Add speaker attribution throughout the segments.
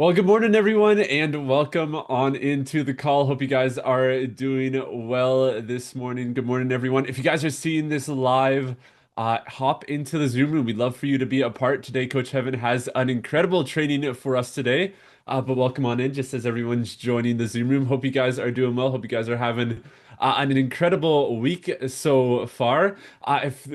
Speaker 1: Well, good morning, everyone, and welcome on into the call. Hope you guys are doing well this morning. Good morning, everyone. If you guys are seeing this live, hop into the Zoom room. We'd love for you to be a part. Today, Coach Heaven has an incredible training for us today. But welcome on in just as everyone's joining the Zoom room. Hope you guys are doing well. Hope you guys are having an incredible week so far.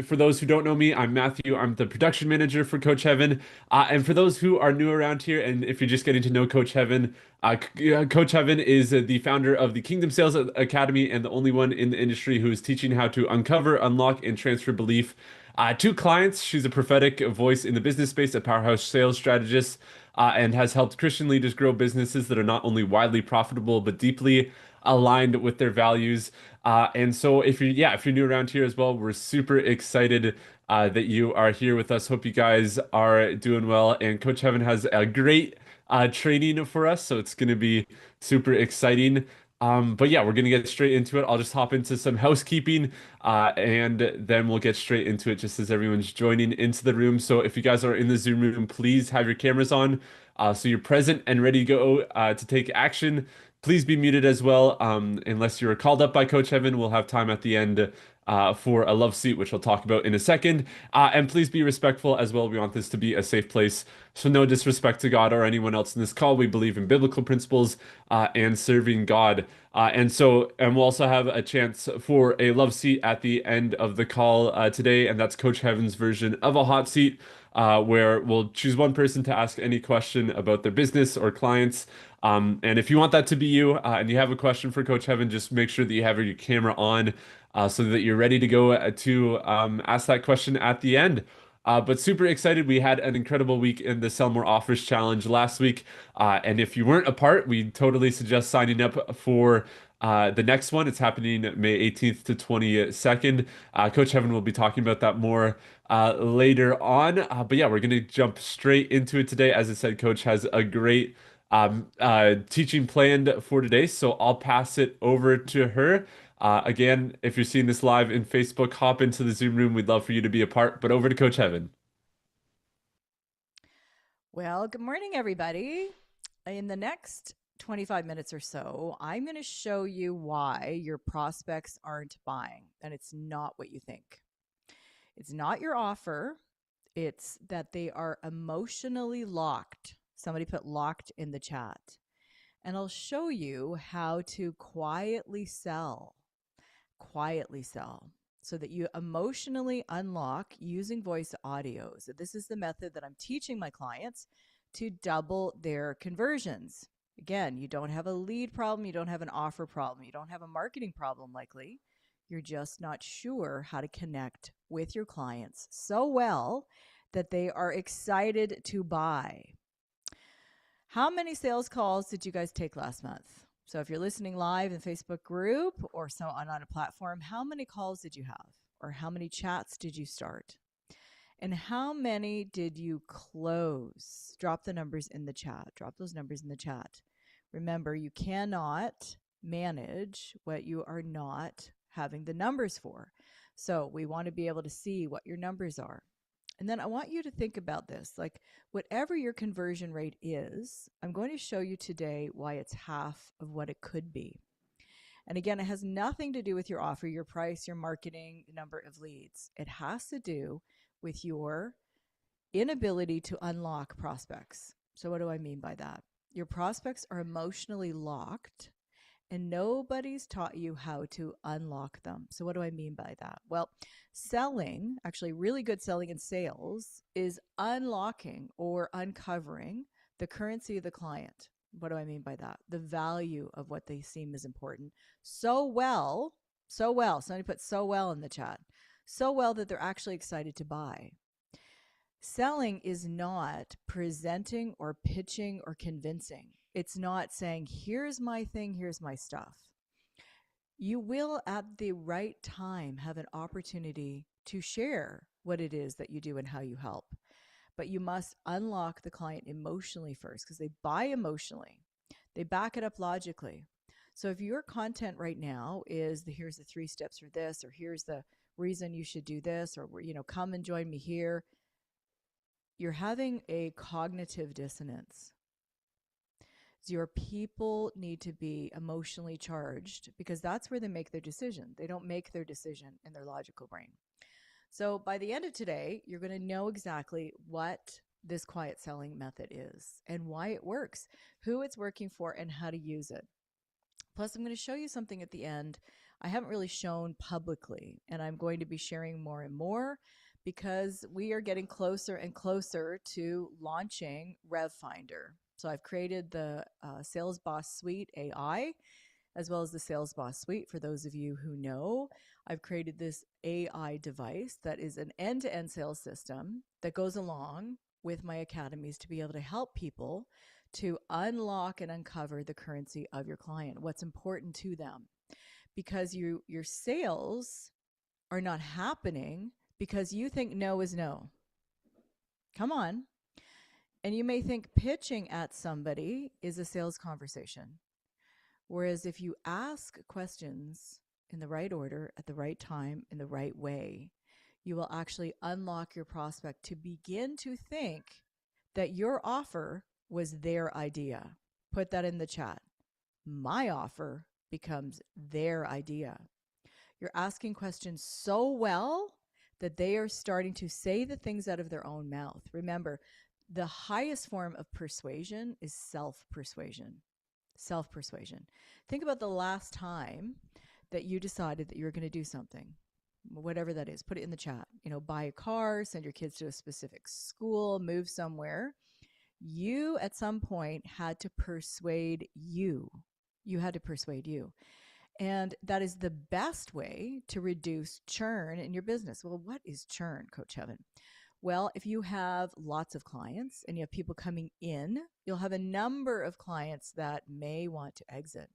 Speaker 1: For those who don't know me, I'm Matthew. I'm the production manager for Coach Heaven. And for those who are new around here, and if you're just getting to know Coach Heaven, Coach Heaven is the founder of the Kingdom Sales Academy and the only one in the industry who is teaching how to uncover, unlock, and transfer belief to clients. She's a prophetic voice in the business space, a powerhouse sales strategist, and has helped Christian leaders grow businesses that are not only widely profitable but deeply aligned with their values. And so, if you're new around here as well, we're super excited that you are here with us. Hope you guys are doing well. And Coach Heaven has a great training for us, so it's going to be super exciting. But yeah, we're gonna get straight into it. I'll just hop into some housekeeping, and then we'll get straight into it just as everyone's joining into the room. So if you guys are in the Zoom room, please have your cameras on, so you're present and ready to go to take action. Please be muted as well, unless you're called up by Coach Evan. We'll have time at the end for a love seat, which we'll talk about in a second. And please be respectful as well. We want this to be a safe place. So, no disrespect to God or anyone else in this call. We believe in biblical principles and serving God. And we'll also have a chance for a love seat at the end of the call today. And that's Coach Heaven's version of a hot seat. Where we'll choose one person to ask any question about their business or clients. And if you want that to be you and you have a question for Coach Heaven, just make sure that you have your camera on so that you're ready to go to ask that question at the end. But super excited. We had an incredible week in the Sell More Offers Challenge last week. And if you weren't a part, we totally suggest signing up for the next one. It's happening May 18th to 22nd. Coach Heaven will be talking about that more later on. But yeah, we're going to jump straight into it today. As I said, Coach has a great teaching planned for today. So I'll pass it over to her. Again, if you're seeing this live in Facebook, hop into the Zoom room. We'd love for you to be a part. But over to Coach Heaven.
Speaker 2: Well, good morning, everybody. In the next 25 minutes or so, I'm going to show you why your prospects aren't buying, and it's not what you think. It's not your offer, it's that they are emotionally locked. Somebody put locked in the chat. And I'll show you how to quietly sell so that you emotionally unlock using voice audio. So, this is the method that I'm teaching my clients to double their conversions. Again, you don't have a lead problem, you don't have an offer problem, you don't have a marketing problem likely. You're just not sure how to connect with your clients so well that they are excited to buy. How many sales calls did you guys take last month? So if you're listening live in Facebook group or so on a platform, how many calls did you have? Or how many chats did you start? And how many did you close? Drop the numbers in the chat. Drop those numbers in the chat. Remember, you cannot manage what you are not having the numbers for. So we want to be able to see what your numbers are. And then I want you to think about this, like whatever your conversion rate is, I'm going to show you today why it's half of what it could be. And again, it has nothing to do with your offer, your price, your marketing, number of leads. It has to do with your inability to unlock prospects. So, what do I mean by that? Your prospects are emotionally locked and nobody's taught you how to unlock them. So, what do I mean by that? Well, selling, actually, really good selling and sales is unlocking or uncovering the currency of the client. What do I mean by that? The value of what they seem is important. So well. Somebody put so well in the chat. So well that they're actually excited to buy. Selling is not presenting or pitching or convincing. It's not saying, here's my thing, here's my stuff. You will, at the right time, have an opportunity to share what it is that you do and how you help. But you must unlock the client emotionally first because they buy emotionally, they back it up logically. So if your content right now is here's the 3 steps for this, or here's the reason you should do this, or come and join me here, you're having a cognitive dissonance. Your people need to be emotionally charged because that's where they make their decision. They don't make their decision in their logical brain. So by the end of today, you're going to know exactly what this quiet selling method is and why it works, who it's working for, and how to use it. Plus, I'm going to show you something at the end I haven't really shown publicly, and I'm going to be sharing more and more because we are getting closer and closer to launching RevFinder. So I've created the Sales Boss Suite AI as well as the Sales Boss Suite. For those of you who know, I've created this AI device that is an end-to-end sales system that goes along with my academies to be able to help people to unlock and uncover the currency of your client, what's important to them. Because your sales are not happening because you think no is no. Come on. And you may think pitching at somebody is a sales conversation. Whereas if you ask questions in the right order, at the right time, in the right way, you will actually unlock your prospect to begin to think that your offer was their idea. Put that in the chat. My offer becomes their idea. You're asking questions so well that they are starting to say the things out of their own mouth. Remember, the highest form of persuasion is self-persuasion. Self-persuasion. Think about the last time that you decided that you were going to do something, whatever that is. Put it in the chat. Buy a car, send your kids to a specific school, move somewhere. You at some point had to persuade you. You had to persuade you. And that is the best way to reduce churn in your business. Well, what is churn, Coach Heaven? Well, if you have lots of clients and you have people coming in, you'll have a number of clients that may want to exit.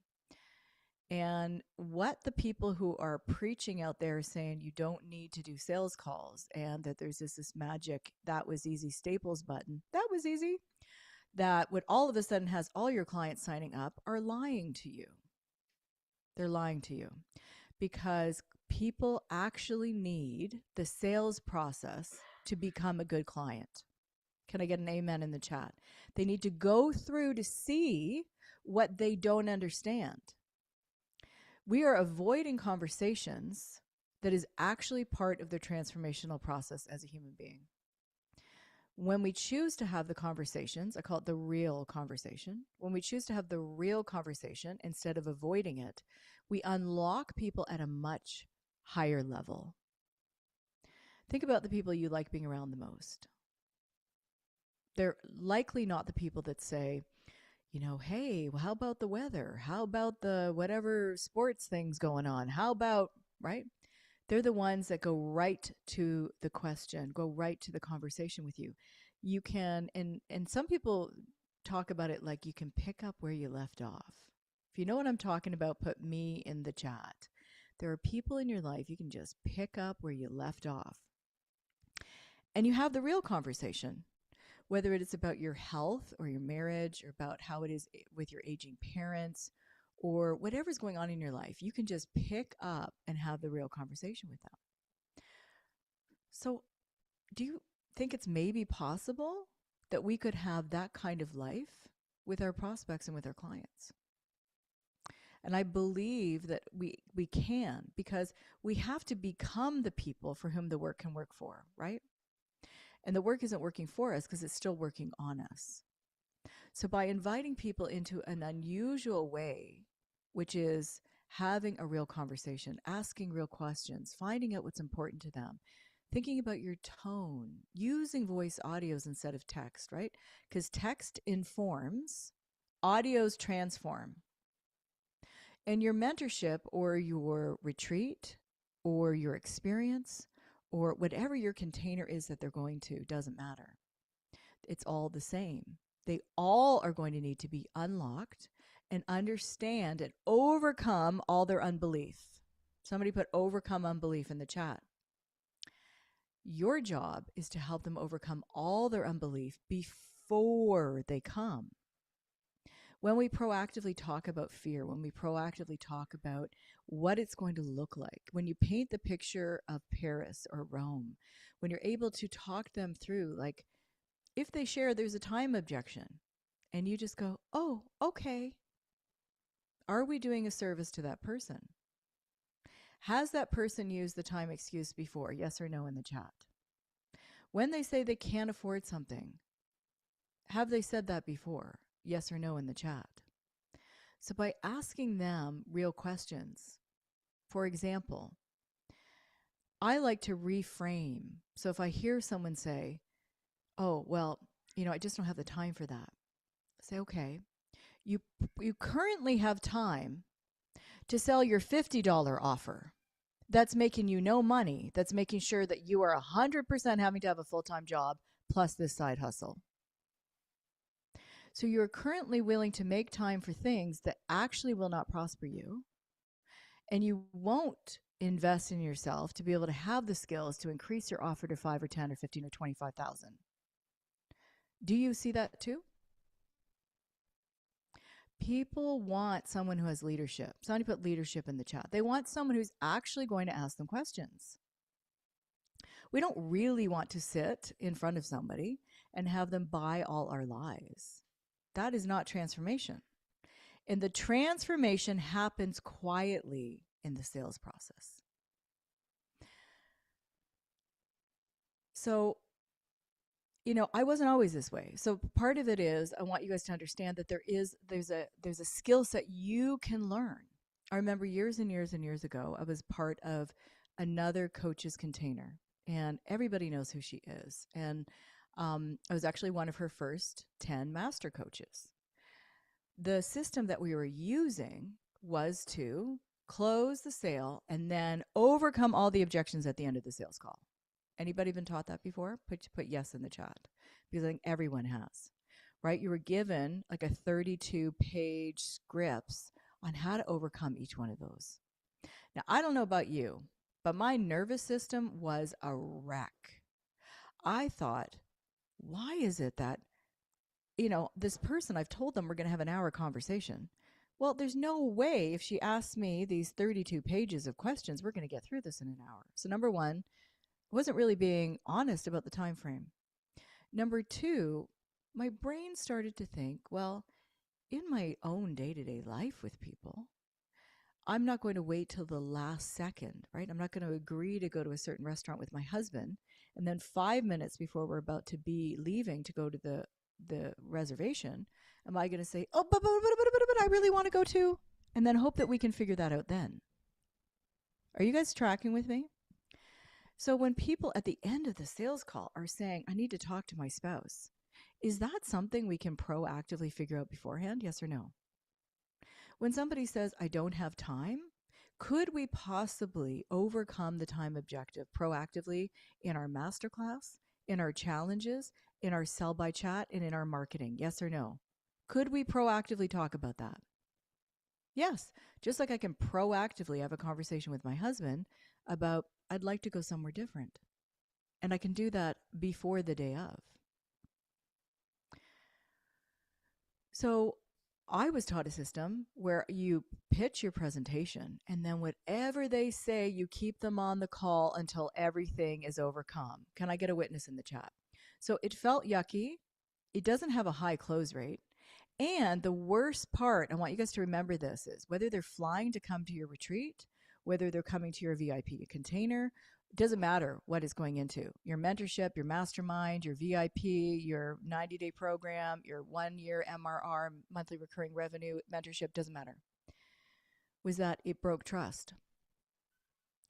Speaker 2: And what the people who are preaching out there saying you don't need to do sales calls and that there's this magic that was easy Staples button, that was easy, that would all of a sudden has all your clients signing up are lying to you. They're lying to you because people actually need the sales process to become a good client. Can I get an amen in the chat? They need to go through to see what they don't understand. We are avoiding conversations that is actually part of the transformational process as a human being. When we choose to have the conversations, I call it the real conversation. When we choose to have the real conversation instead of avoiding it, we unlock people at a much higher level. Think about the people you like being around the most. They're likely not the people that say, hey, well, how about the weather? How about the whatever sports things going on? How about, right? They're the ones that go right to the question, go right to the conversation with you. You can, and some people talk about it like you can pick up where you left off. If you know what I'm talking about, put me in the chat. There are people in your life you can just pick up where you left off. And you have the real conversation, whether it is about your health or your marriage or about how it is with your aging parents or whatever's going on in your life. You can just pick up and have the real conversation with them. So do you think it's maybe possible that we could have that kind of life with our prospects and with our clients? And I believe that we can, because we have to become the people for whom the work can work for, right? And the work isn't working for us because it's still working on us. So by inviting people into an unusual way, which is having a real conversation, asking real questions, finding out what's important to them, thinking about your tone, using voice audios instead of text, right? Because text informs, audios transform. And your mentorship or your retreat or your experience or whatever your container is that they're going to doesn't matter. It's all the same. They all are going to need to be unlocked and understand and overcome all their unbelief. Somebody put overcome unbelief in the chat. Your job is to help them overcome all their unbelief before they come. When we proactively talk about fear, when we proactively talk about what it's going to look like, when you paint the picture of Paris or Rome, when you're able to talk them through, like if they share there's a time objection and you just go, oh, okay. Are we doing a service to that person? Has that person used the time excuse before? Yes or no in the chat. When they say they can't afford something, have they said that before? Yes or no in the chat. So by asking them real questions, for example, I like to reframe. So if I hear someone say, oh, well, I just don't have the time for that. Say, okay, you currently have time to sell your $50 offer. That's making you no money. That's making sure that you are 100% having to have a full-time job plus this side hustle. So you're currently willing to make time for things that actually will not prosper you, and you won't invest in yourself to be able to have the skills to increase your offer to 5 or 10 or 15 or 25,000. Do you see that too? People want someone who has leadership. Somebody put leadership in the chat. They want someone who's actually going to ask them questions. We don't really want to sit in front of somebody and have them buy all our lies. That is not transformation. And the transformation happens quietly in the sales process. So, I wasn't always this way. So part of it is I want you guys to understand that there's a skill set you can learn. I remember years and years and years ago, I was part of another coach's container, and everybody knows who she is. And I was actually one of her first 10 master coaches. The system that we were using was to close the sale and then overcome all the objections at the end of the sales call. Anybody been taught that before? Put yes in the chat, because I think everyone has, right? You were given like a 32-page scripts on how to overcome each one of those. Now, I don't know about you, but my nervous system was a wreck. I thought, why is it that, this person, I've told them we're going to have an hour conversation. Well, there's no way if she asks me these 32 pages of questions, we're going to get through this in an hour. So number one, wasn't really being honest about the time frame. Number two, my brain started to think, well, in my own day-to-day life with people, I'm not going to wait till the last second, right? I'm not going to agree to go to a certain restaurant with my husband, and then 5 minutes before we're about to be leaving to go to the reservation, am I going to say, oh, but I really want to go too, and then hope that we can figure that out then? Are you guys tracking with me? So when people at the end of the sales call are saying, I need to talk to my spouse, is that something we can proactively figure out beforehand? Yes or no? When somebody says, I don't have time, could we possibly overcome the time objective proactively in our masterclass, in our challenges, in our sell by chat, and in our marketing? Yes or no? Could we proactively talk about that? Yes, just like I can proactively have a conversation with my husband about, I'd like to go somewhere different. And I can do that before the day of. So I was taught a system where you pitch your presentation, and then whatever they say, you keep them on the call until everything is overcome. Can I get a witness in the chat? So it felt yucky. It doesn't have a high close rate. And the worst part, I want you guys to remember this, is whether they're flying to come to your retreat, whether they're coming to your VIP container, it doesn't matter what it's going into. Your mentorship, your mastermind, your VIP, your 90-day program, your 1-year MRR, monthly recurring revenue mentorship, doesn't matter. Was that it broke trust.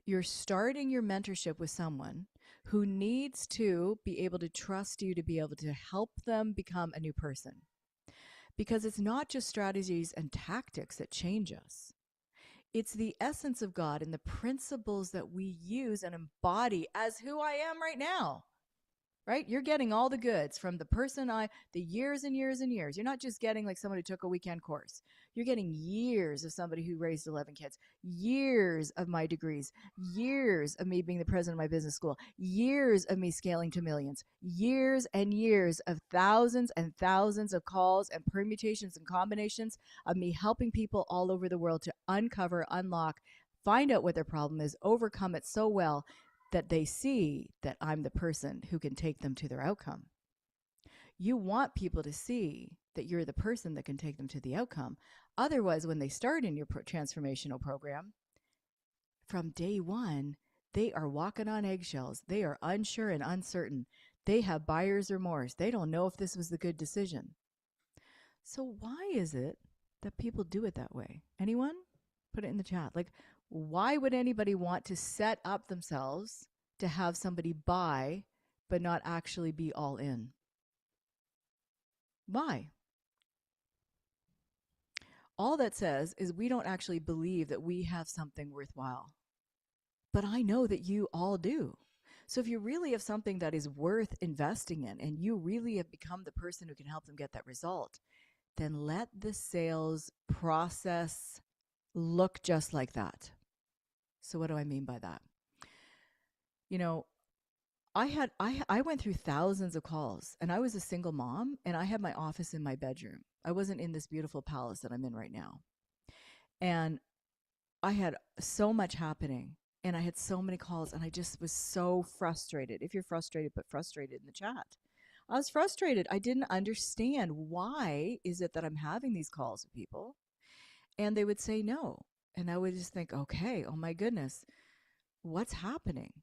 Speaker 2: You're starting your mentorship with someone who needs to be able to trust you to be able to help them become a new person. Because it's not just strategies and tactics that change us. It's the essence of God and the principles that we use and embody as who I am right now. Right? You're getting all the goods from the person the years and years and years. You're not just getting like someone who took a weekend course. You're getting years of somebody who raised 11 kids, years of my degrees, years of me being the president of my business school, years of me scaling to millions, years and years of thousands and thousands of calls and permutations and combinations of me helping people all over the world to uncover, unlock, find out what their problem is, overcome it so well that they see that I'm the person who can take them to their outcome. You want people to see that you're the person that can take them to the outcome. Otherwise, when they start in your transformational program, from day one, they are walking on eggshells. They are unsure and uncertain. They have buyer's remorse. They don't know if this was the good decision. So, why is it that people do it that way? Anyone? Put it in the chat. Like, why would anybody want to set up themselves to have somebody buy but not actually be all in? Why? All that says is we don't actually believe that we have something worthwhile. But I know that you all do. So if you really have something that is worth investing in and you really have become the person who can help them get that result, then let the sales process look just like that. So what do I mean by that? You know, I went through thousands of calls, and I was a single mom, and I had my office in my bedroom. I wasn't in this beautiful palace that I'm in right now. And I had so much happening, and I had so many calls, and I just was so frustrated. If you're frustrated, put frustrated in the chat. I was frustrated. I didn't understand why is it that I'm having these calls with people, and they would say no. And I would just think, okay, oh my goodness, what's happening?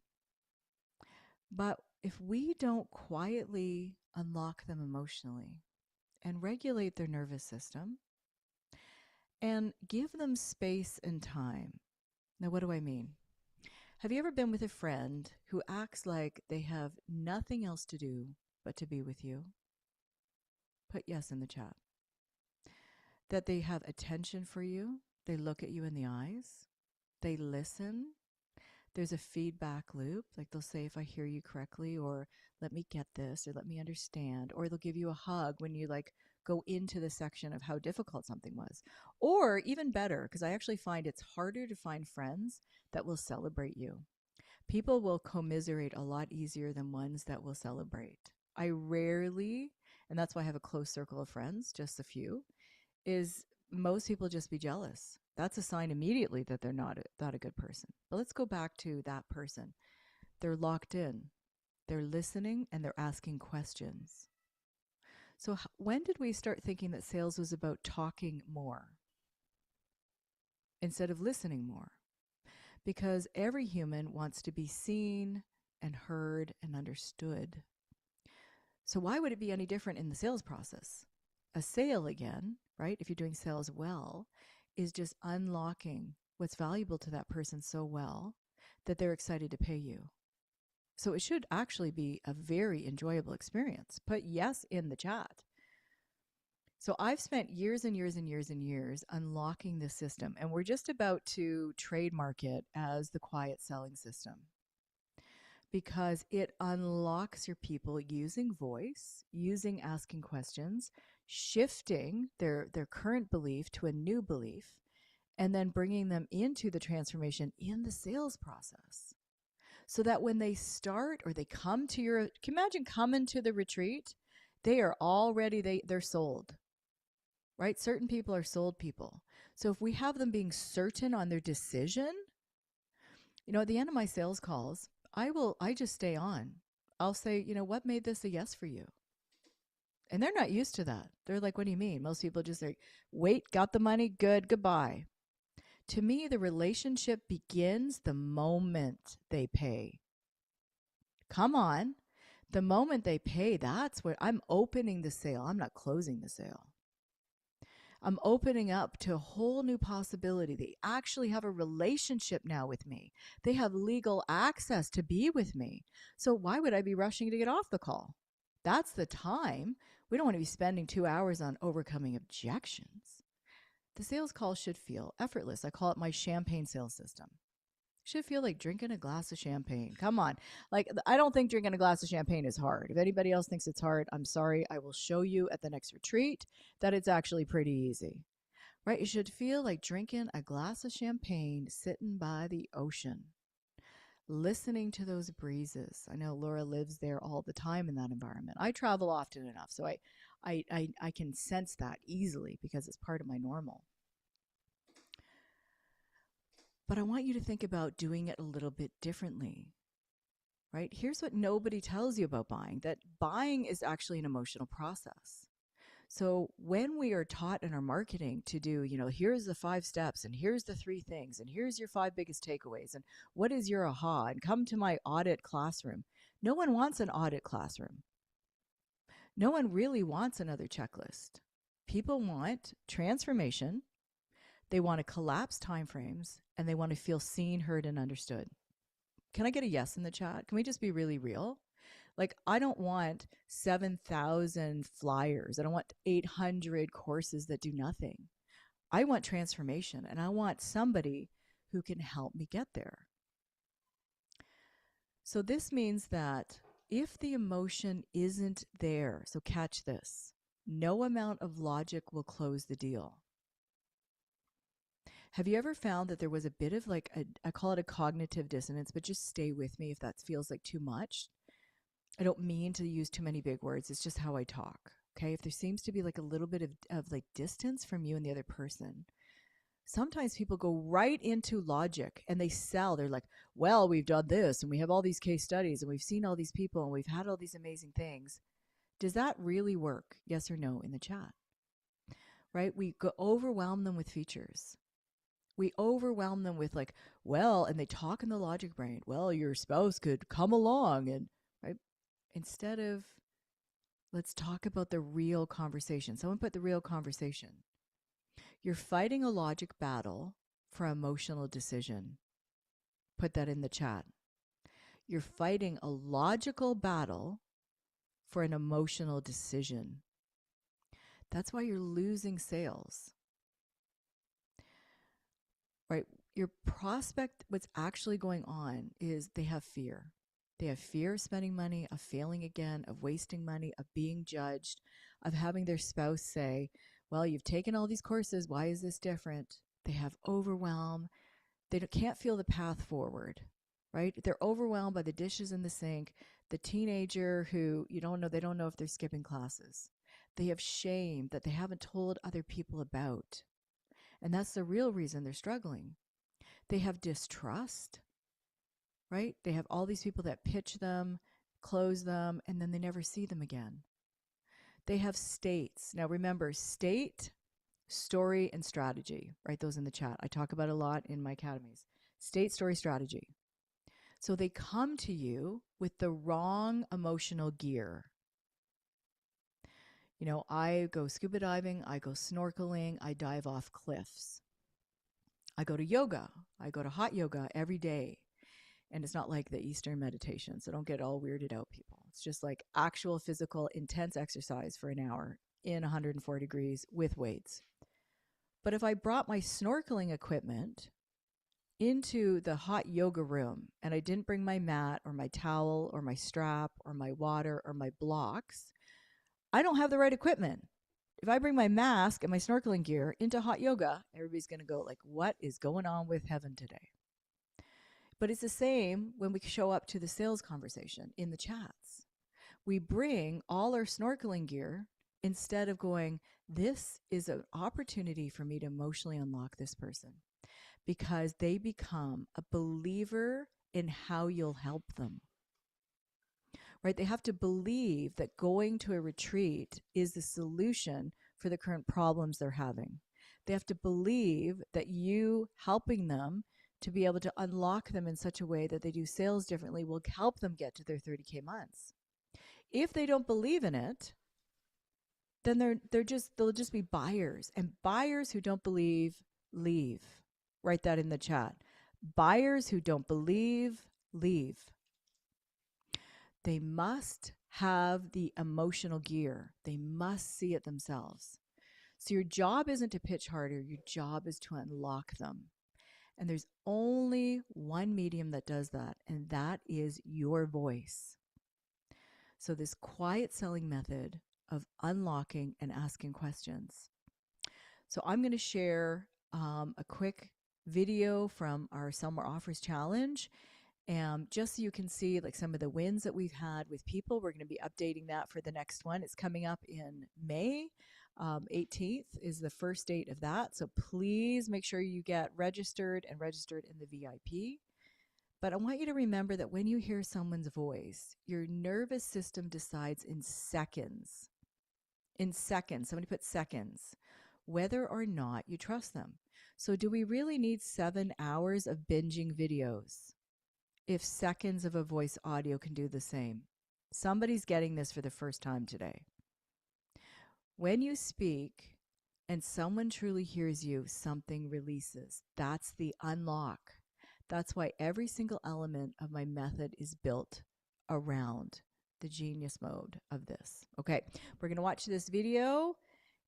Speaker 2: But if we don't quietly unlock them emotionally and regulate their nervous system and give them space and time. Now, what do I mean? Have you ever been with a friend who acts like they have nothing else to do but to be with you? Put yes in the chat. That they have attention for you. They look at you in the eyes. They listen. There's a feedback loop. Like they'll say, if I hear you correctly, or let me get this, or let me understand, or they'll give you a hug when you like go into the section of how difficult something was. Or even better, because I actually find it's harder to find friends that will celebrate you. People will commiserate a lot easier than ones that will celebrate. I rarely, and that's why I have a close circle of friends, just a few, is most people just be jealous. That's a sign immediately that they're not a good person. But let's go back to that person. They're locked in. They're listening and they're asking questions. So when did we start thinking that sales was about talking more instead of listening more? Because every human wants to be seen and heard and understood. So why would it be any different in the sales process? A sale, again, right, if you're doing sales well, is just unlocking what's valuable to that person so well that they're excited to pay you. So it should actually be a very enjoyable experience. Put yes in the chat. So I've spent years and years and years and years unlocking this system, and we're just about to trademark it as the quiet selling system, because it unlocks your people using voice, using asking questions, shifting their current belief to a new belief, and then bringing them into the transformation in the sales process. So that when they start or they come to your, can you imagine coming to the retreat? They are already, they're sold, right? Certain people are sold people. So if we have them being certain on their decision, you know, at the end of my sales calls, I just stay on. I'll say, you know, what made this a yes for you? And they're not used to that. They're like, what do you mean? Most people just say, wait, got the money, good, goodbye. To me, the relationship begins the moment they pay. Come on. The moment they pay, that's where I'm opening the sale. I'm not closing the sale. I'm opening up to a whole new possibility. They actually have a relationship now with me. They have legal access to be with me. So why would I be rushing to get off the call? That's the time. We don't want to be spending 2 hours on overcoming objections. The sales call should feel effortless. I call it my champagne sales system. Should feel like drinking a glass of champagne. Come on. Like, I don't think drinking a glass of champagne is hard. If anybody else thinks it's hard, I'm sorry. I will show you at the next retreat that it's actually pretty easy, right? It should feel like drinking a glass of champagne, sitting by the ocean, listening to those breezes. I know Laura lives there all the time in that environment. I travel often enough, so I can sense that easily because it's part of my normal. But I want you to think about doing it a little bit differently. right? Here's what nobody tells you about buying, that buying is actually an emotional process. So when we are taught in our marketing to do, here's the 5 steps and here's the 3 things and here's your 5 biggest takeaways and what is your aha and come to my audit classroom. No one wants an audit classroom. No one really wants another checklist. People want transformation. They want to collapse timeframes and they want to feel seen, heard, and understood. Can I get a yes in the chat? Can we just be really real? Like, I don't want 7,000 flyers. I don't want 800 courses that do nothing. I want transformation and I want somebody who can help me get there. So this means that if the emotion isn't there, so catch this, no amount of logic will close the deal. Have you ever found that there was a bit of like I call it a cognitive dissonance, but just stay with me if that feels like too much. I don't mean to use too many big words. It's just how I talk. Okay. If there seems to be like a little bit of like distance from you and the other person, sometimes people go right into logic and they sell. They're like, well, we've done this and we have all these case studies and we've seen all these people and we've had all these amazing things. Does that really work? Yes or no in the chat, right? We overwhelm them with features. We overwhelm them with like, well, and they talk in the logic brain. Well, your spouse could come along and, right? Instead of, let's talk about the real conversation. Someone put the real conversation. You're fighting a logic battle for emotional decision. Put that in the chat. You're fighting a logical battle for an emotional decision. That's why you're losing sales. Right? Your prospect, what's actually going on is they have fear. They have fear of spending money, of failing again, of wasting money, of being judged, of having their spouse say, well, you've taken all these courses. Why is this different? They have overwhelm. They can't feel the path forward, right? They're overwhelmed by the dishes in the sink, the teenager who they don't know if they're skipping classes. They have shame that they haven't told other people about. And that's the real reason they're struggling. They have distrust, right? They have all these people that pitch them, close them, and then they never see them again. They have states. Now remember, state, story, and strategy. Write those in the chat. I talk about it a lot in my academies. State, story, strategy. So they come to you with the wrong emotional gear. I go scuba diving, I go snorkeling, I dive off cliffs. I go to yoga. I go to hot yoga every day. And it's not like the Eastern meditation, so don't get all weirded out, people. It's just like actual physical intense exercise for an hour in 104 degrees with weights. But if I brought my snorkeling equipment into the hot yoga room and I didn't bring my mat or my towel or my strap or my water or my blocks, I don't have the right equipment. If I bring my mask and my snorkeling gear into hot yoga, everybody's going to go like, what is going on with heaven today? But it's the same when we show up to the sales conversation in the chats. We bring all our snorkeling gear instead of going, this is an opportunity for me to emotionally unlock this person, because they become a believer in how you'll help them. Right? They have to believe that going to a retreat is the solution for the current problems they're having. They have to believe that you helping them to be able to unlock them in such a way that they do sales differently will help them get to their 30K months. If they don't believe in it, then they'll just be buyers, and buyers who don't believe leave. Write that in the chat. Buyers who don't believe leave. They must have the emotional gear. They must see it themselves. So your job isn't to pitch harder. Your job is to unlock them. And there's only one medium that does that, and that is your voice. So this quiet selling method of unlocking and asking questions. So I'm going to share a quick video from our Sell More Offers challenge, just so you can see like some of the wins that we've had with people. We're going to be updating that for the next one. It's coming up in May. 18th is the first date of that. So please make sure you get registered and registered in the VIP. But I want you to remember that when you hear someone's voice, your nervous system decides in seconds. In seconds, somebody put seconds, whether or not you trust them. So, do we really need 7 hours of binging videos if seconds of a voice audio can do the same? Somebody's getting this for the first time today. When you speak and someone truly hears you, something releases. That's the unlock. That's why every single element of my method is built around the genius mode of this. Okay, we're going to watch this video,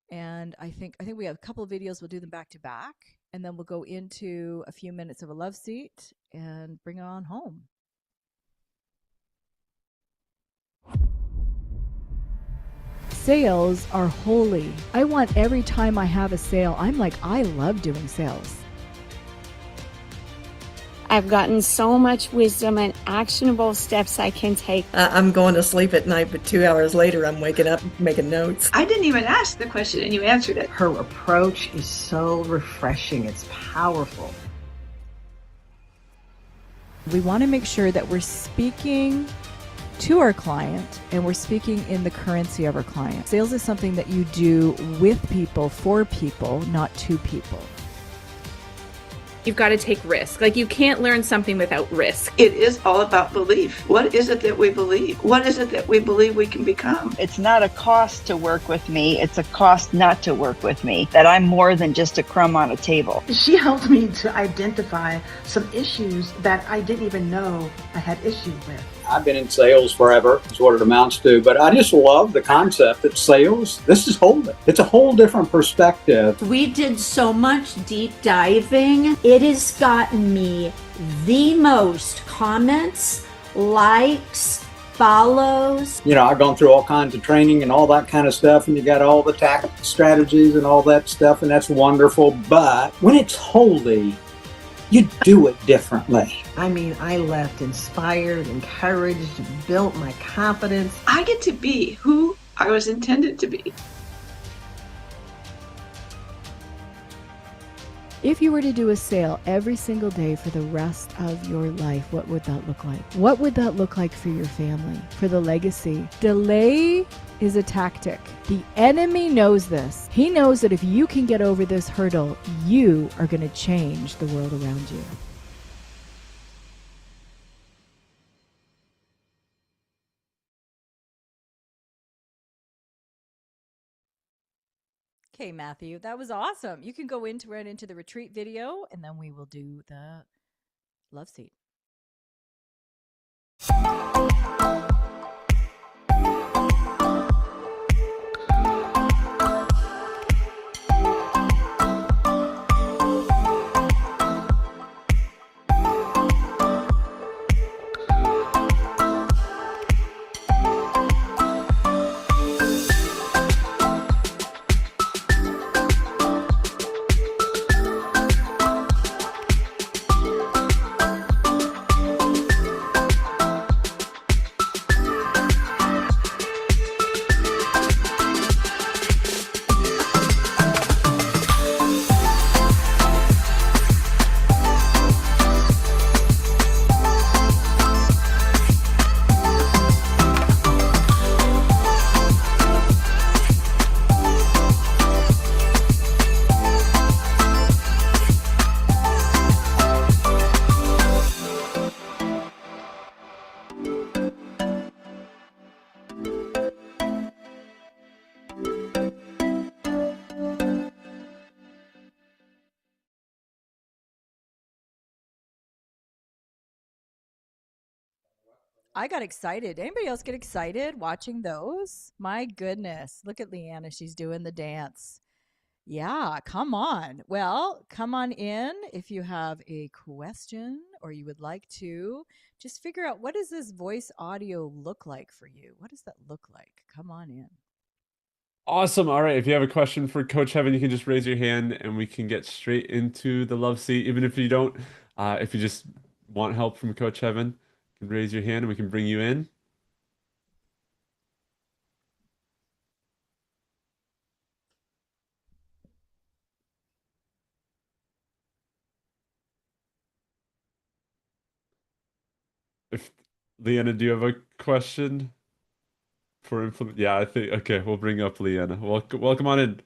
Speaker 2: and I think we have a couple of videos. We'll do them back to back, and then we'll go into a few minutes of a love seat and bring it on home. Sales are holy. I want every time I have a sale, I'm like, I love doing sales.
Speaker 3: I've gotten so much wisdom and actionable steps I can take.
Speaker 4: I'm going to sleep at night, but 2 hours later, I'm waking up making notes.
Speaker 5: I didn't even ask the question and you answered it.
Speaker 6: Her approach is so refreshing. It's powerful.
Speaker 2: We want to make sure that we're speaking to our client and we're speaking in the currency of our client. Sales is something that you do with people, for people, not to people.
Speaker 7: You've got to take risk. Like, you can't learn something without risk.
Speaker 5: It is all about belief. What is it that we believe? What is it that we believe we can become?
Speaker 8: It's not a cost to work with me. It's a cost not to work with me, that I'm more than just a crumb on a table.
Speaker 9: She helped me to identify some issues that I didn't even know I had issues with.
Speaker 10: I've been in sales forever, is what it amounts to, but I just love the concept that sales, this is holding. It's a whole different perspective.
Speaker 11: We did so much deep diving. It has gotten me the most comments, likes, follows.
Speaker 10: You know, I've gone through all kinds of training and all that kind of stuff, and you got all the tactical strategies and all that stuff, and that's wonderful. But when it's holy, you do it differently.
Speaker 6: I mean, I left inspired, encouraged, built my confidence.
Speaker 5: I get to be who I was intended to be.
Speaker 2: If you were to do a sale every single day for the rest of your life, what would that look like? What would that look like for your family, for the legacy? Delay is a tactic. The enemy knows this. He knows that if you can get over this hurdle, you are going to change the world around you. Okay, Matthew, that was awesome. You can go right into the retreat video, and then we will do the love seat. I got excited. Anybody else get excited watching those? My goodness. Look at Leanna. She's doing the dance. Yeah, come on. Well, come on in if you have a question or you would like to just figure out, what does this voice audio look like for you? What does that look like? Come on in.
Speaker 1: Awesome. All right. If you have a question for Coach Heaven, you can just raise your hand and we can get straight into the love seat. Even if you don't, if you just want help from Coach Heaven, you can raise your hand and we can bring you in. Leanna, do you have a question for implement? Yeah, I think okay, we'll bring up Leanna. Welcome on in.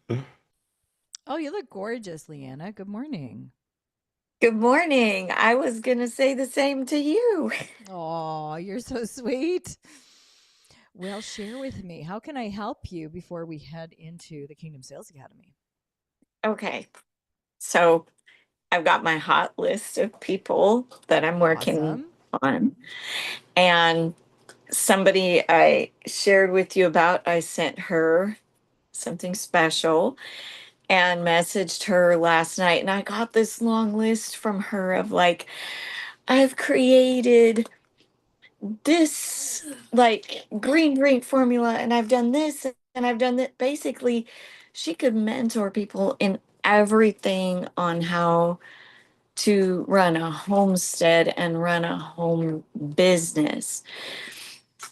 Speaker 2: Oh, you look gorgeous, Leanna. Good morning.
Speaker 12: Good morning. I was going to say the same to you.
Speaker 2: Oh, you're so sweet. Well, share with me. How can I help you before we head into the Kingdom Sales Academy?
Speaker 12: Okay. So I've got my hot list of people that I'm working on. And somebody I shared with you about, I sent her something special and messaged her last night. And I got this long list from her of like, I've created this like green formula and I've done this and I've done that. Basically, she could mentor people in everything on how to run a homestead and run a home business.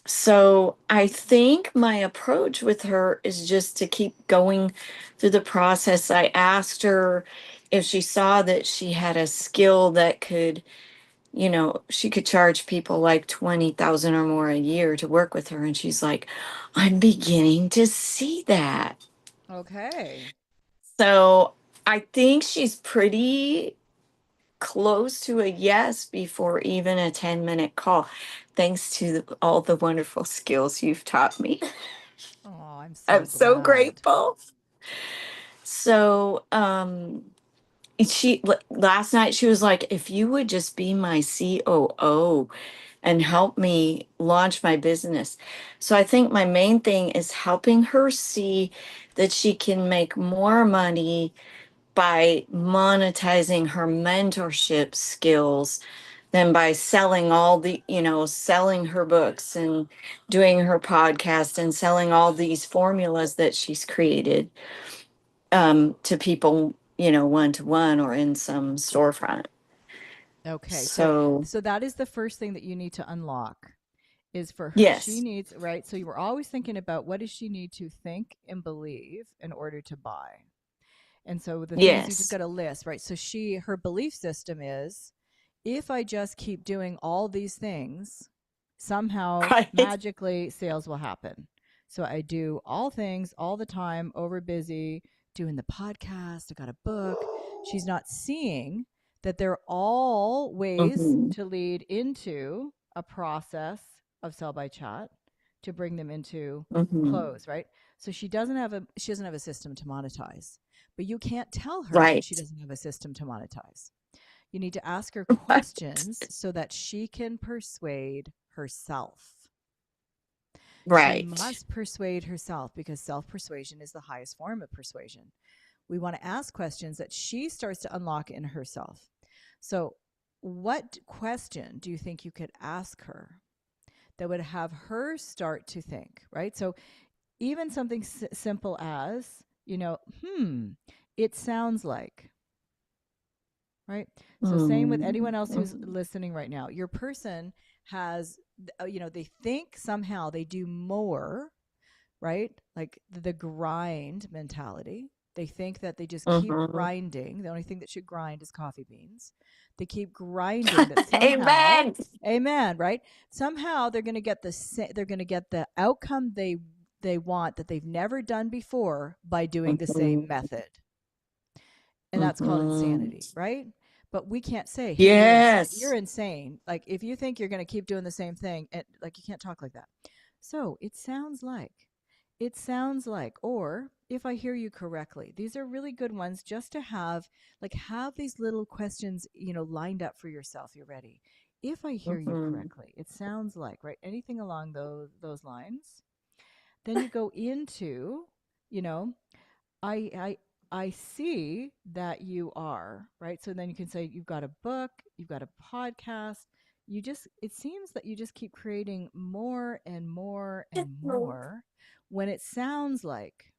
Speaker 12: So I think my approach with her is just to keep going through the process. I asked her if she saw that she had a skill that could, you know, she could charge people like 20,000 or more a year to work with her. And she's like, I'm beginning to see that.
Speaker 2: Okay.
Speaker 12: So I think she's pretty close to a yes before even a 10-minute call, thanks to all the wonderful skills you've taught me.
Speaker 2: Oh,
Speaker 12: I'm so
Speaker 2: glad.
Speaker 12: grateful. So, she last night she was like, if you would just be my COO and help me launch my business. So I think my main thing is helping her see that she can make more money by monetizing her mentorship skills than by selling all the, you know, selling her books and doing her podcast and selling all these formulas that she's created to people, you know, one-to-one or in some storefront.
Speaker 2: Okay.
Speaker 12: So
Speaker 2: So that is the first thing that you need to unlock is for her.
Speaker 12: Yes.
Speaker 2: She needs, right? So you were always thinking about what does she need to think and believe in order to buy? And so the things you
Speaker 12: Yes.
Speaker 2: just got a list, right? So her belief system is if I just keep doing all these things, somehow
Speaker 12: Right.
Speaker 2: magically sales will happen. So I do all things all the time, over busy, doing the podcast, I got a book. She's not seeing that they're all ways
Speaker 12: Mhm.
Speaker 2: to lead into a process of sell by chat to bring them into
Speaker 12: Mhm.
Speaker 2: close, right? So she doesn't have a system to monetize. But you can't tell her that she
Speaker 12: Right.
Speaker 2: doesn't have a system to monetize. You need to ask her questions so that she can persuade herself.
Speaker 12: Right.
Speaker 2: She must persuade herself because self-persuasion is the highest form of persuasion. We want to ask questions that she starts to unlock in herself. So what question do you think you could ask her that would have her start to think, right? So even something simple as, you know, it sounds like, right? So same with anyone else who's listening right now. Your person has, you know, they think somehow they do more, right? Like the grind mentality. They think that they just keep grinding. The only thing that should grind is coffee beans. They keep grinding that somehow, amen, right? Somehow they're going to get the outcome they want that they've never done before by doing the same method. And that's called insanity, right? But we can't say, hey,
Speaker 12: Yes.
Speaker 2: you're insane. Like if you think you're going to keep doing the same thing, like you can't talk like that. So it sounds like, or if I hear you correctly, these are really good ones just to have these little questions, you know, lined up for yourself. You're ready. If I hear you correctly, it sounds like, right? Anything along those lines. Then you go into, you know, I see that you are, right? So then you can say you've got a book, you've got a podcast. It seems that you just keep creating more and more and more when it sounds like.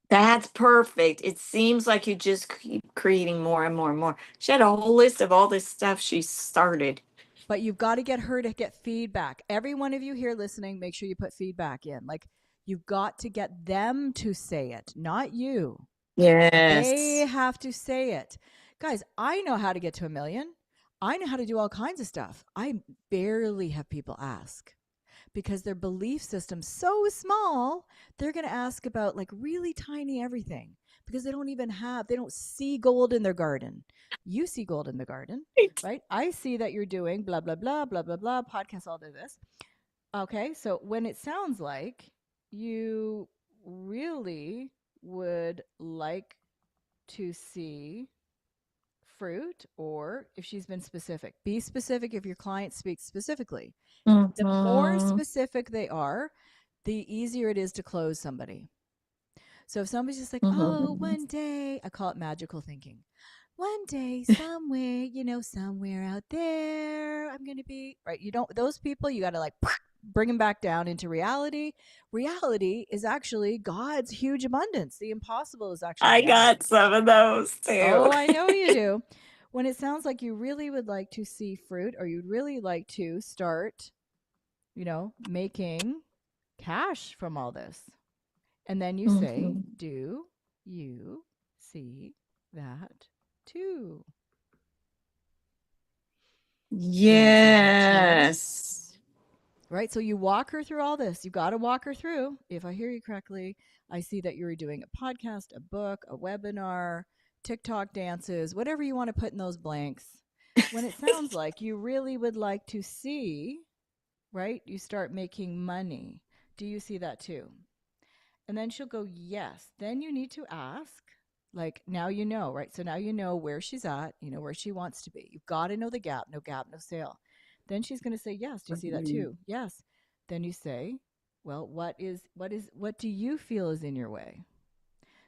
Speaker 12: That's perfect. It seems like you just keep creating more and more and more. She had a whole list of all this stuff she started.
Speaker 2: But you've got to get her to get feedback. Every one of you here listening, make sure you put feedback in. Like you've got to get them to say it, not you.
Speaker 12: Yes.
Speaker 2: They have to say it. Guys, I know how to get to 1 million. I know how to do all kinds of stuff. I barely have people ask because their belief system's so small, they're going to ask about like really tiny everything because they don't see gold in their garden. You see gold in the garden, right? I see that you're doing blah, blah, blah, blah, blah, blah, podcasts, all of this. Okay, so when it sounds like you really would like to see fruit, or if she's been specific, be specific if your client speaks specifically. The more specific they are, the easier it is to close somebody. So if somebody's just like, oh, one day, I call it magical thinking. One day, somewhere, somewhere out there, I'm going to be, right? Those people, you got to like bring them back down into reality. Reality is actually God's huge abundance. The impossible is actually
Speaker 12: I got some of those too.
Speaker 2: Oh, I know you do. When it sounds like you really would like to see fruit, or you'd really like to start, making cash from all this. And then you say, do you see that too?
Speaker 12: Yes.
Speaker 2: Right? So you walk her through all this. You got to walk her through. If I hear you correctly, I see that you're doing a podcast, a book, a webinar, TikTok dances, whatever you want to put in those blanks. When it sounds like you really would like to see, right? You start making money. Do you see that too? And then she'll go, yes. Then you need to ask, like, now you know, right? So now you know where she's at, where she wants to be. You've got to know the gap, no sale. Then she's going to say, yes. Do you see that too? Yes. Then you say, well, what do you feel is in your way?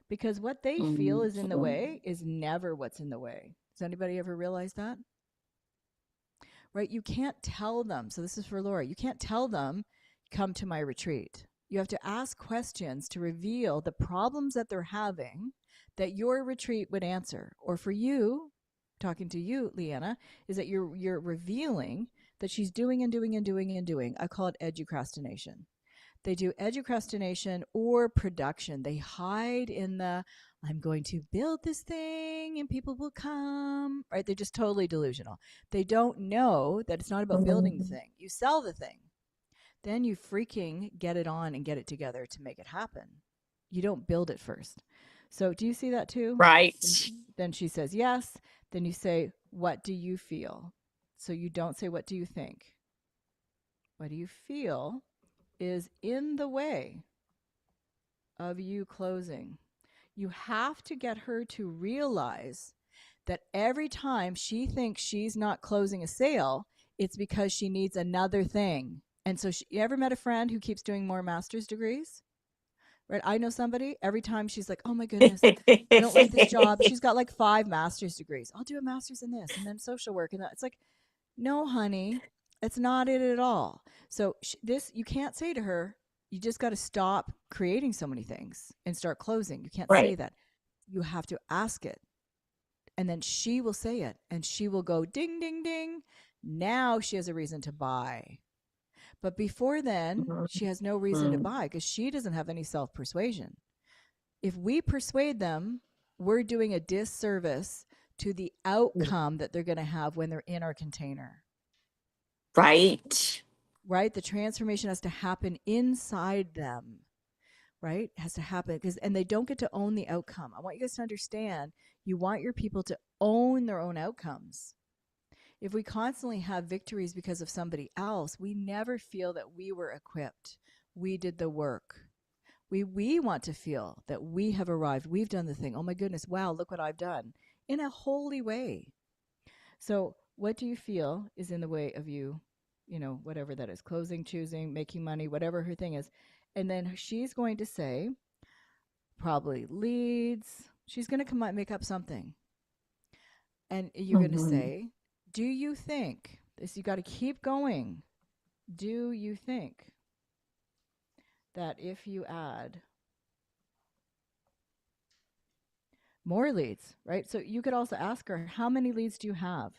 Speaker 2: Because what they feel is in the way is never what's in the way. Does anybody ever realize that? Right? You can't tell them. So this is for Laura. You can't tell them, come to my retreat. You have to ask questions to reveal the problems that they're having that your retreat would answer. Or for you, talking to you, Leanna, is that you're revealing that she's doing and doing and doing and doing. I call it educrastination. They do educrastination or production. They hide in the, I'm going to build this thing and people will come, right? They're just totally delusional. They don't know that it's not about building the thing. You sell the thing. Then you freaking get it on and get it together to make it happen. You don't build it first. So do you see that too?
Speaker 12: Right.
Speaker 2: Then she says yes. Then you say, what do you feel? So you don't say, what do you think? What do you feel is in the way of you closing? You have to get her to realize that every time she thinks she's not closing a sale, it's because she needs another thing. And so you ever met a friend who keeps doing more master's degrees? Right? I know somebody, every time she's like, oh my goodness, I don't like this job. She's got like 5 master's degrees. I'll do a master's in this and then social work. And that. It's like, no, honey, it's not it at all. So you can't say to her, you just got to stop creating so many things and start closing. You can't say that. You have to ask it. And then she will say it and she will go ding, ding, ding. Now she has a reason to buy. But before then, she has no reason to buy because she doesn't have any self-persuasion. If we persuade them, we're doing a disservice to the outcome that they're going to have when they're in our container.
Speaker 12: Right.
Speaker 2: Right? The transformation has to happen inside them. Right? It has to happen and they don't get to own the outcome. I want you guys to understand, you want your people to own their own outcomes. If we constantly have victories because of somebody else, we never feel that we were equipped. We did the work. We want to feel that we have arrived. We've done the thing. Oh my goodness, wow, look what I've done. In a holy way. So what do you feel is in the way of you, whatever that is, closing, choosing, making money, whatever her thing is. And then she's going to say, probably leads. She's going to come out, make up something. And you're going to say, do you think, this you got to keep going, do you think that if you add more leads, right? So you could also ask her, how many leads do you have?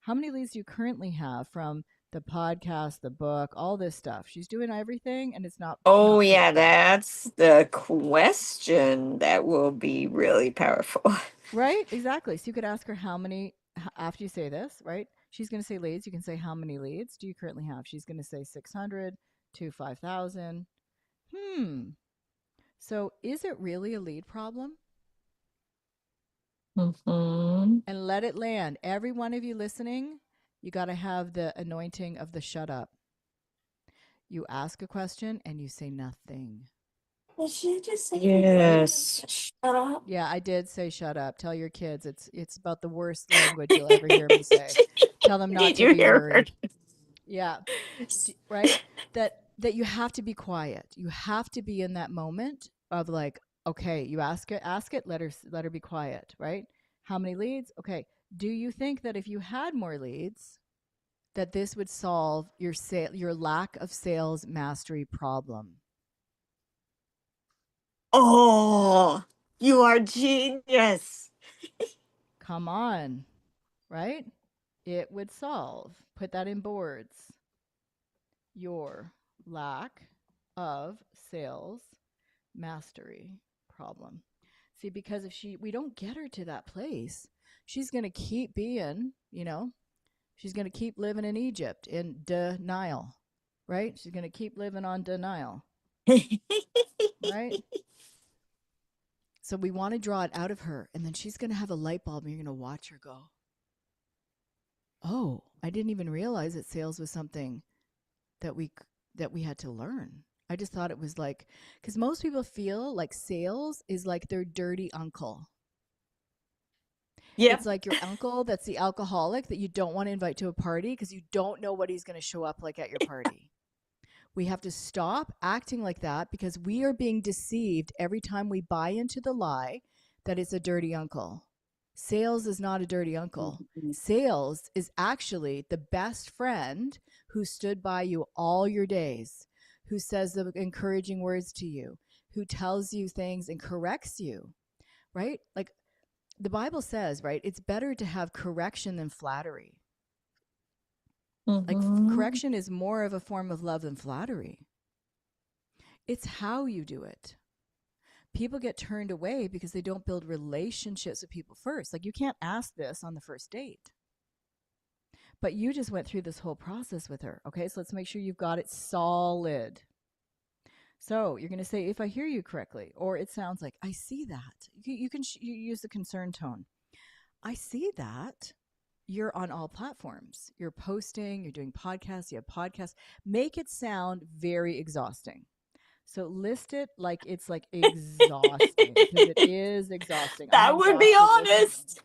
Speaker 2: How many leads do you currently have from the podcast, the book, all this stuff? She's doing everything and it's not.
Speaker 12: Oh, yeah, that's the question that will be really powerful.
Speaker 2: Right? Exactly. So you could ask her how many, after you say this, right? She's going to say leads. You can say, how many leads do you currently have? She's going to say 600 to 5,000. So is it really a lead problem?
Speaker 12: Mm-hmm.
Speaker 2: And let it land. Every one of you listening, you got to have the anointing of the shut up. You ask a question and you say nothing.
Speaker 12: Did she just say yes? Shut up.
Speaker 2: Yeah, I did say shut up. Tell your kids it's about the worst language you'll ever hear me say. Tell them not
Speaker 12: Did
Speaker 2: to
Speaker 12: you
Speaker 2: be
Speaker 12: hear
Speaker 2: worried. Yeah. Right? That you have to be quiet. You have to be in that moment of like, okay, you ask it, let her be quiet, right? How many leads? Okay. Do you think that if you had more leads, that this would solve your lack of sales mastery problem?
Speaker 12: Oh, you are genius.
Speaker 2: Come on, right? It would solve, put that in boards, your lack of sales mastery problem. See, because if we don't get her to that place, she's going to keep being, she's going to keep living in Egypt in denial, right? She's going to keep living on denial, right? So we want to draw it out of her, and then she's going to have a light bulb, and you're going to watch her go, oh, I didn't even realize that sales was something that we had to learn. I just thought it was like, because most people feel like sales is like their dirty uncle. Yeah, it's like your uncle that's the alcoholic that you don't want to invite to a party because you don't know what he's going to show up like at your party. We have to stop acting like that because we are being deceived every time we buy into the lie that it's a dirty uncle. Sales is not a dirty uncle. Sales is actually the best friend who stood by you all your days, who says the encouraging words to you, who tells you things and corrects you, right? Like the Bible says, right? It's better to have correction than flattery. Like correction is more of a form of love than flattery. It's how you do it. People get turned away because they don't build relationships with people first. Like you can't ask this on the first date. But you just went through this whole process with her. Okay, so let's make sure you've got it solid. So you're going to say, if I hear you correctly, or it sounds like, I see that. You can use the concern tone. I see that. You're on all platforms. You're posting, you're doing podcasts, you have podcasts. Make it sound very exhausting. So list it like it's like exhausting because it is exhausting.
Speaker 12: That would be honest.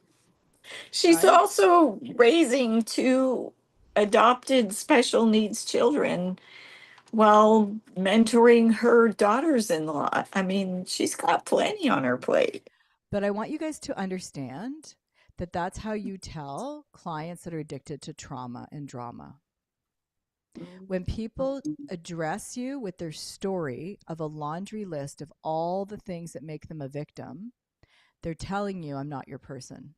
Speaker 12: She's also raising 2 adopted special needs children while mentoring her daughters-in-law. I mean, she's got plenty on her plate.
Speaker 2: But I want you guys to understand that that's how you tell clients that are addicted to trauma and drama. When people address you with their story of a laundry list of all the things that make them a victim, they're telling you, I'm not your person.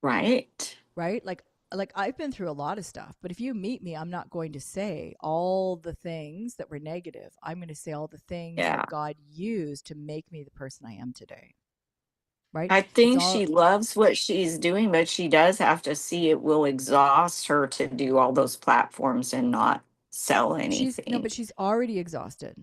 Speaker 12: Right.
Speaker 2: Right? Like I've been through a lot of stuff, but if you meet me, I'm not going to say all the things that were negative. I'm going to say all the things that God used to make me the person I am today. Right?
Speaker 12: I think she loves what she's doing, but she does have to see it will exhaust her to do all those platforms and not sell anything.
Speaker 2: But she's already exhausted.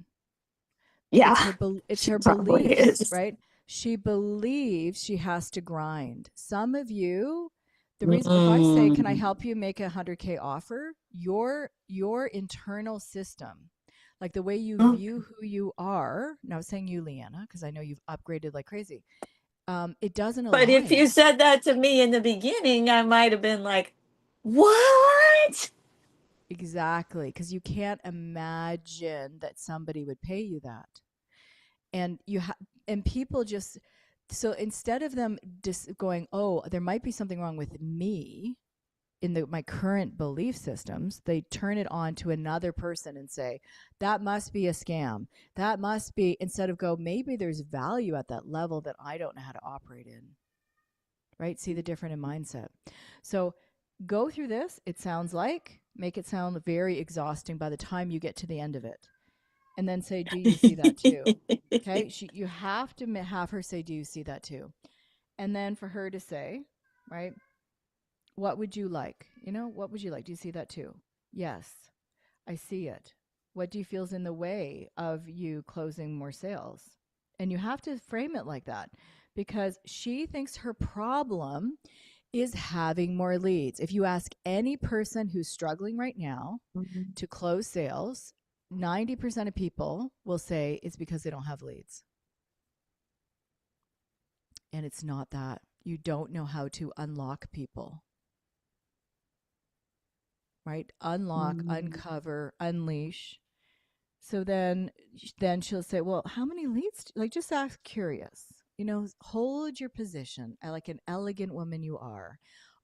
Speaker 12: Yeah,
Speaker 2: it's her beliefs, right? She believes she has to grind. Some of you, the reason if I say, can I help you make a 100K offer? Your internal system, like the way you view who you are. Now saying you, Leanna, because I know you've upgraded like crazy. It doesn't align.
Speaker 12: But if you said that to me in the beginning, I might have been like, what?
Speaker 2: Exactly, because you can't imagine that somebody would pay you that. And and people just, so instead of them just going, oh, there might be something wrong with me in my current belief systems, they turn it on to another person and say, that must be a scam. That must be, instead of go, maybe there's value at that level that I don't know how to operate in. Right? See the difference in mindset. So go through this. It sounds like, make it sound very exhausting by the time you get to the end of it. And then say, do you see that too? Okay? You have to have her say, do you see that too? And then for her to say, right, What would you like? What would you like? Do you see that too? Yes, I see it. What do you feel is in the way of you closing more sales? And you have to frame it like that because she thinks her problem is having more leads. If you ask any person who's struggling right now to close sales, 90% of people will say it's because they don't have leads. And it's not that. You don't know how to unlock people. Right? Unlock, uncover, unleash. So then she'll say, well, how many leads? Like, just ask curious. Hold your position like an elegant woman you are.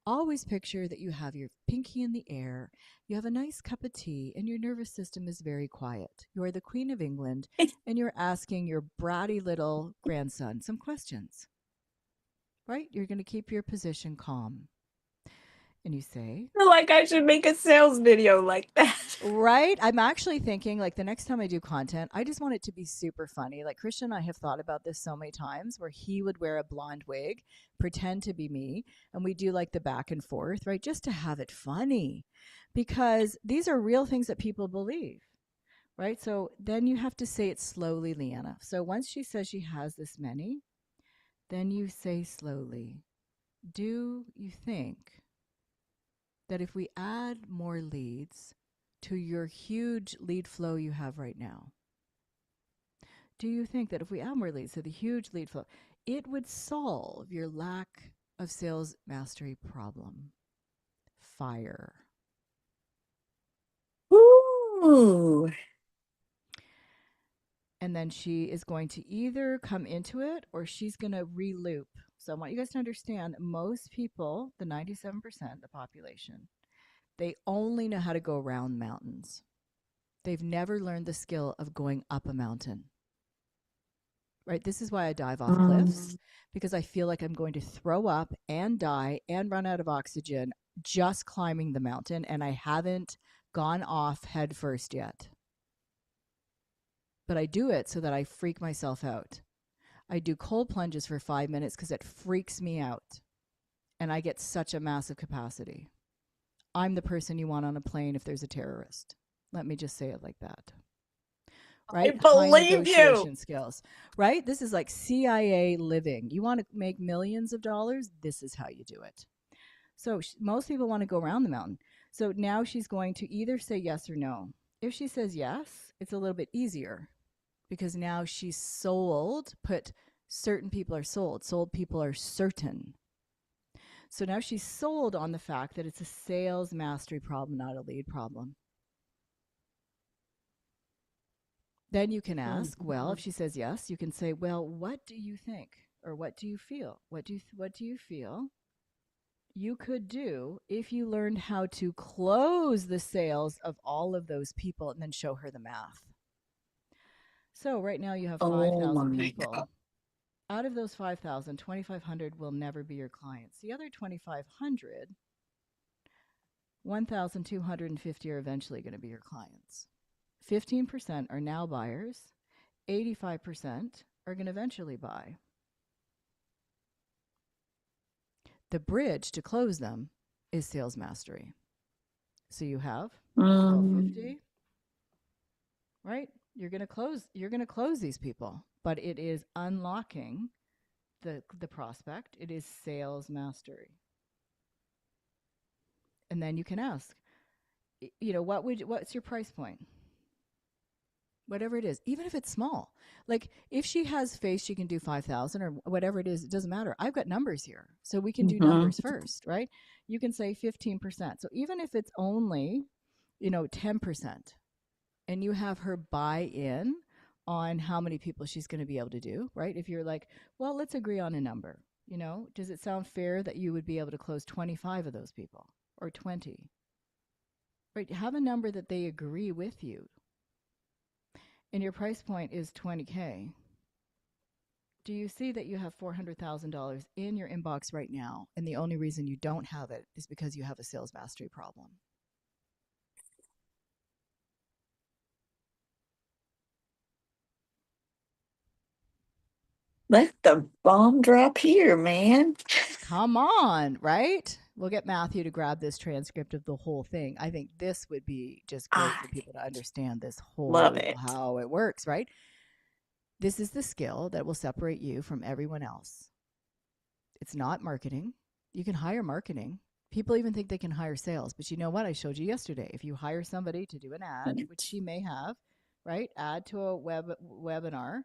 Speaker 2: Always picture that you have your pinky in the air, you have a nice cup of tea, and your nervous system is very quiet. You are the Queen of England, and you're asking your bratty little grandson some questions. Right? You're going to keep your position calm. And you say,
Speaker 12: I feel like I should make a sales video like that.
Speaker 2: Right? I'm actually thinking, like, the next time I do content, I just want it to be super funny. Like, Christian and I have thought about this so many times where he would wear a blonde wig, pretend to be me, and we do like the back and forth, right? Just to have it funny, because these are real things that people believe, right? So then you have to say it slowly, Leanna. So once she says she has this many, then you say slowly, do you think that if we add more leads to your huge lead flow you have right now, do you think that if we add more leads to the huge lead flow, it would solve your lack of sales mastery problem? Fire.
Speaker 12: Ooh.
Speaker 2: And then she is going to either come into it or she's going to re-loop. So I want you guys to understand, most people, the 97% of the population, they only know how to go around mountains. They've never learned the skill of going up a mountain. Right? This is why I dive off cliffs, because I feel like I'm going to throw up and die and run out of oxygen just climbing the mountain, and I haven't gone off head first yet. But I do it so that I freak myself out. I do cold plunges for 5 minutes because it freaks me out, and I get such a massive capacity. I'm the person you want on a plane if there's a terrorist. Let me just say it like that. Right?
Speaker 12: I believe
Speaker 2: negotiation
Speaker 12: you.
Speaker 2: Skills. Right? This is like CIA living. You want to make millions of dollars? This is how you do it. So most people want to go around the mountain. So now she's going to either say yes or no. If she says yes, it's a little bit easier because now she's sold. Certain people are sold. Sold people are certain. So now she's sold on the fact that it's a sales mastery problem, not a lead problem. Then you can ask, well, if she says yes, you can say, well, what do you think? Or what do you feel? What do you feel you could do if you learned how to close the sales of all of those people, and then show her the math? So right now you have 5,000 people. God. Out of those 5,000, 2,500 will never be your clients. The other 2,500, 1,250 are eventually going to be your clients. 15% are now buyers. 85% are going to eventually buy. The bridge to close them is sales mastery. So you have 1,250, right? You're going to close these people, but it is unlocking the prospect. It is sales mastery. And then you can ask, what's your price point? Whatever it is, even if it's small. Like if she has faith, she can do 5,000 or whatever it is. It doesn't matter. I've got numbers here. So we can do numbers first, right? You can say 15%. So even if it's only, 10%, and you have her buy in on how many people she's going to be able to do, right? If you're like, well, let's agree on a number, does it sound fair that you would be able to close 25 of those people or 20? Right? Have a number that they agree with you. And your price point is $20K. Do you see that you have $400,000 in your inbox right now? And the only reason you don't have it is because you have a sales mastery problem.
Speaker 12: Let the bomb drop here, man.
Speaker 2: Come on, right? We'll get Matthew to grab this transcript of the whole thing. I think this would be just great for people to understand this whole
Speaker 12: Love it.
Speaker 2: how it works, right? This is the skill that will separate you from everyone else. It's not marketing. You can hire marketing. People even think they can hire sales, but you know what? I showed you yesterday. If you hire somebody to do an ad, which she may have, right? Add to a webinar.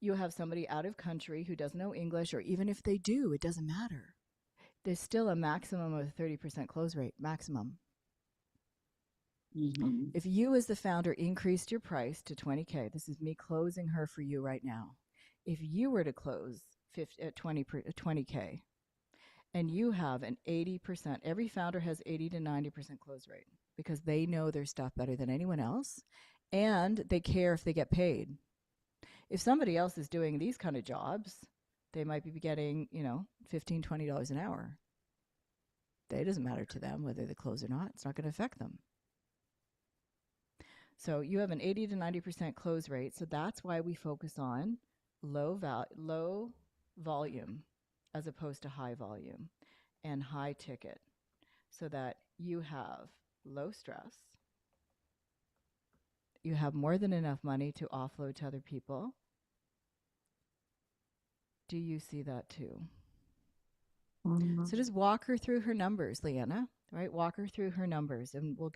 Speaker 2: You have somebody out of country who doesn't know English, or even if they do, it doesn't matter. There's still a maximum of 30% close rate, maximum. If you as the founder increased your price to 20K, this is me closing her for you right now. If you were to close 20K and you have an 80%, every founder has 80 to 90% close rate because they know their stuff better than anyone else and they care if they get paid. If somebody else is doing these kind of jobs, they might be getting, $15, $20 an hour. It doesn't matter to them whether they close or not. It's not going to affect them. So you have an 80 to 90% close rate. So that's why we focus on low volume as opposed to high volume and high ticket, so that you have low stress. You have more than enough money to offload to other people. Do you see that too? So just walk her through her numbers, Leanna, right? Walk her through her numbers, and we'll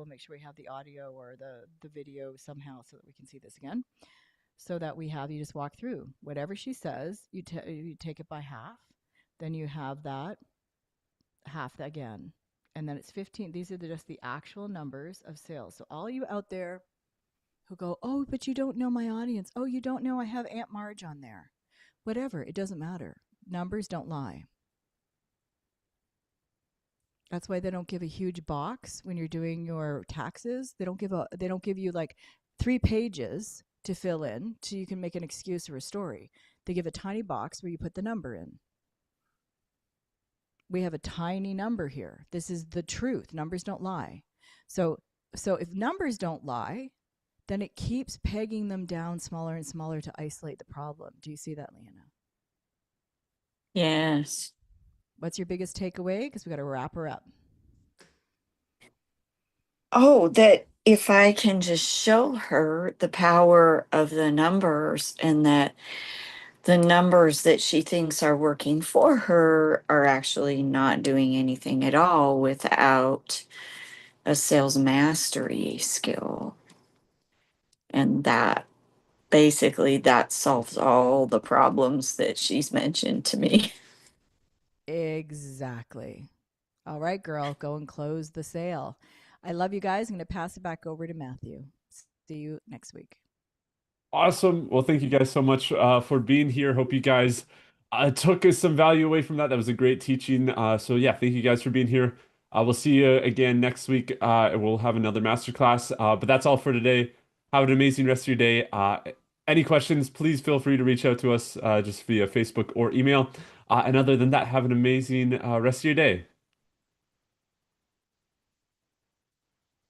Speaker 2: make sure we have the audio or the video somehow so that we can see this again, so that we have you just walk through whatever she says. You take it by half, then you have that half again, and then it's 15. These are just the actual numbers of sales. So all you out there who go, oh, but you don't know my audience. Oh, you don't know I have Aunt Marge on there. Whatever, it doesn't matter. Numbers don't lie. That's why they don't give a huge box when you're doing your taxes. They don't give you like 3 pages to fill in so you can make an excuse or a story. They give a tiny box where you put the number in. We have a tiny number here. This is the truth. Numbers don't lie. So if numbers don't lie, then it keeps pegging them down smaller and smaller to isolate the problem. Do you see that, Leanna?
Speaker 12: Yes.
Speaker 2: What's your biggest takeaway? Because we got to wrap her up.
Speaker 12: Oh, that if I can just show her the power of the numbers, and that the numbers that she thinks are working for her are actually not doing anything at all without a sales mastery skill. And that solves all the problems that she's mentioned to me.
Speaker 2: Exactly. All right, girl, go and close the sale. I love you guys. I'm going to pass it back over to Matthew. See you next week.
Speaker 1: Awesome. Well, thank you guys so much for being here. Hope you guys took some value away from that. That was a great teaching. So yeah, thank you guys for being here. We'll see you again next week. We'll have another masterclass. But that's all for today. Have an amazing rest of your day. Any questions, please feel free to reach out to us just via Facebook or email. And other than that, have an amazing rest of your day.